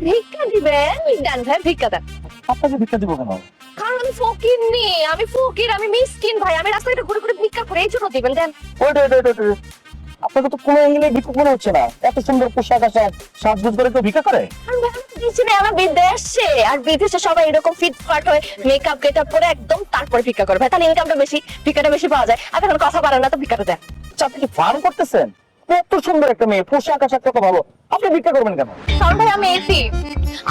ভিক্ষা দিবেন? দেন ভাই, ভিক্ষা দেন। আপনাকে ভিক্ষা দিব কেন? কারণ আমি ফকির নি, আমি ফকির, আমি মিসকিন ভাই, আমি রাস্তায় ঘুরে ঘুরে ভিক্ষা করে, এই জন্য দিবেন, দেন। ওই আপনাকে তো কোনো অ্যাঙ্গেলে ভিক্ষুক মনে হচ্ছে না। এত সুন্দর পোশাক আশাক সাজগোজ করে কেউ ভিক্ষা করে? আর ভাই, আমি দিচ্ছি না, আমার বিদেশে, আর বিদেশে সবাই এরকম ফিটফাট হয়ে মেকআপ গেটআপ করে একদম, তারপরে ভিক্ষা করে ভাই, তাহলে ইনকামটা বেশি, ভিক্ষাটা বেশি পাওয়া যায়। আপনি এখন কথা পারেন না, তো ভিক্ষাটা দেন। আচ্ছা, আপনি কি ফার্ম করতেছেন? কত সুন্দর একটা মেয়ে, পোশাক আশাক কত ভালো, আপনি ভিক্ষা করবেন কেন? কারণ ভাই আমি এসি,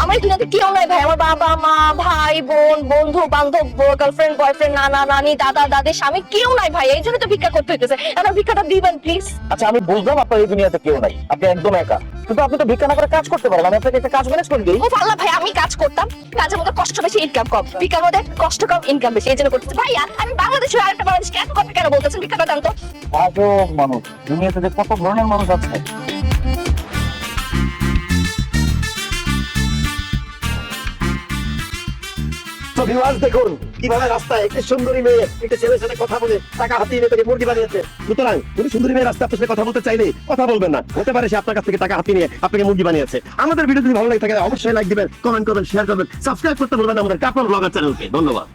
আমার দুনিয়াতে কেউ নাই ভাই, আমার বাবা মা ভাই বোন বন্ধু বান্ধব গার্লফ্রেন্ড বয়ফ্রেন্ড নানা নানি দাদা দাদি স্বামী কেউ নাই ভাই, এই জন্য তো ভিক্ষা করতে হইতেছে। আমার ভিক্ষাটা দিবেন প্লিজ। আচ্ছা, আমি বুঝলাম আপনার এই দুনিয়াতে কেউ নাই, আপনি একদম একা, কিন্তু আপনি তো ভিক্ষা না করে কাজ করতে পারেন। আমি আপনাকে একটা কাজ ম্যানেজ করে দিই। ও আল্লাহ ভাই, আমি কাজ করতাম, কাজের মধ্যে কষ্ট বেশি ইনকাম কম, ভিক্ষার মধ্যে কষ্ট কম ইনকাম বেশি, এই জন্য করতেছি। ভাইয়া আমি বাংলাদেশের আরেকটা বাংলাদেশকে এত কথা কেন বলতেছেন? ভিক্ষাটা দেন তো। আজব মানুষ, দুনিয়াতে যে কত ধরনের মানুষ আছে। তো ভিউয়ার্স দেখুন কিভাবে রাস্তায় একটি সুন্দরী মেয়ে একটা ছেলের সাথে কথা বলে টাকা হাতিয়ে নিয়ে তাকে মুরগি বানিয়েছে। সুতরাং যদি সুন্দরী মেয়ে রাস্তায় আপনার সাথে কথা বলতে চাইলে কথা বলবেন না, হতে পারে সে আপনার কাছ থেকে টাকা হাতিয়ে নিয়ে আপনাকে মুরগি বানিয়েছে। আমাদের ভিডিও যদি ভালো লাগে থাকে অবশ্যই লাইক দিবেন, কমেন্ট করবেন, শেয়ার করবেন, সাবস্ক্রাইব করতে ভুলবেন না আমাদের কাপল ব্লগার চ্যানেলকে। ধন্যবাদ।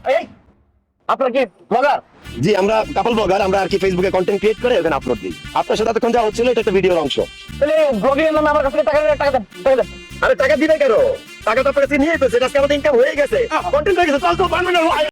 আপনার কি ব্লগার? জি, আমরা কাপল ব্লগার, আমরা আর কি ফেসবুকে কন্টেন্ট ক্রিয়েট করে ওখানে আপলোড দিই। আপনার সাথে এতক্ষণ যা হচ্ছিল এটা একটা ভিডিওর অংশ। তাহলে ব্লগিং এর নামে আমার কাছে টাকা দেন, টাকা দেন, টাকা দেন। আরে টাকা দিবে কেন? টাকা তো আপনার কাছে নিয়ে এসেছে, আজকে আমাদের ইনকাম হয়ে গেছে, কন্টেন্ট হয়ে গেছে, চল তো 1 মিনিট